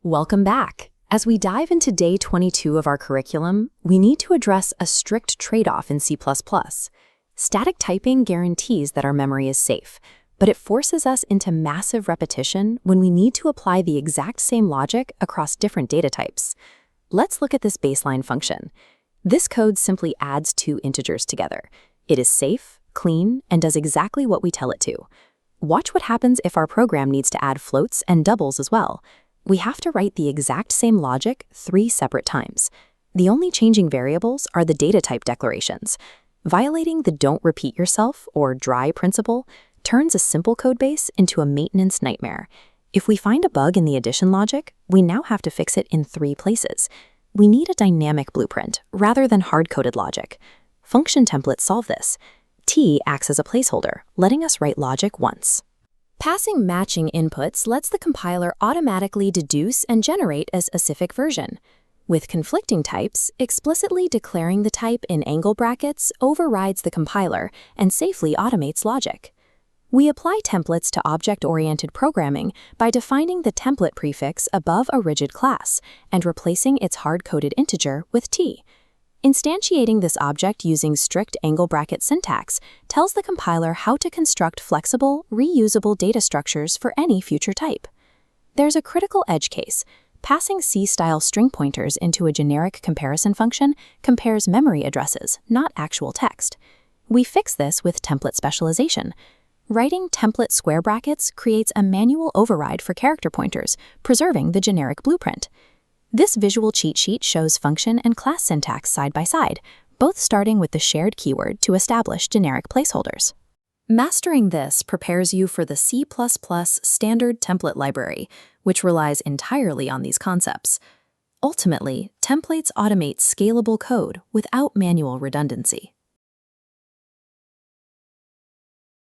Welcome back. As we dive into day 22 of our curriculum, we need to address a strict trade-off in C++. Static typing guarantees that our memory is safe, but it forces us into massive repetition when we need to apply the exact same logic across different data types. Let's look at this baseline function. This code simply adds two integers together. It is safe, clean, and does exactly what we tell it to. Watch what happens if our program needs to add floats and doubles as well. We have to write the exact same logic 3 separate times. The only changing variables are the data type declarations. Violating the don't repeat yourself or dry principle turns a simple codebase into a maintenance nightmare. If we find a bug in the addition logic, we now have to fix it in 3 places. We need a dynamic blueprint rather than hard-coded logic. Function templates solve this. T acts as a placeholder, letting us write logic once. Passing matching inputs lets the compiler automatically deduce and generate a specific version. With conflicting types, explicitly declaring the type in angle brackets overrides the compiler and safely automates logic. We apply templates to object-oriented programming by defining the template prefix above a rigid class and replacing its hard-coded integer with T. Instantiating this object using strict angle bracket syntax tells the compiler how to construct flexible, reusable data structures for any future type. There's a critical edge case. Passing C-style string pointers into a generic comparison function compares memory addresses, not actual text. We fix this with template specialization. Writing template square brackets creates a manual override for character pointers, preserving the generic blueprint. This visual cheat sheet shows function and class syntax side by side, both starting with the shared keyword to establish generic placeholders. Mastering this prepares you for the C++ standard template library, which relies entirely on these concepts. Ultimately, templates automate scalable code without manual redundancy.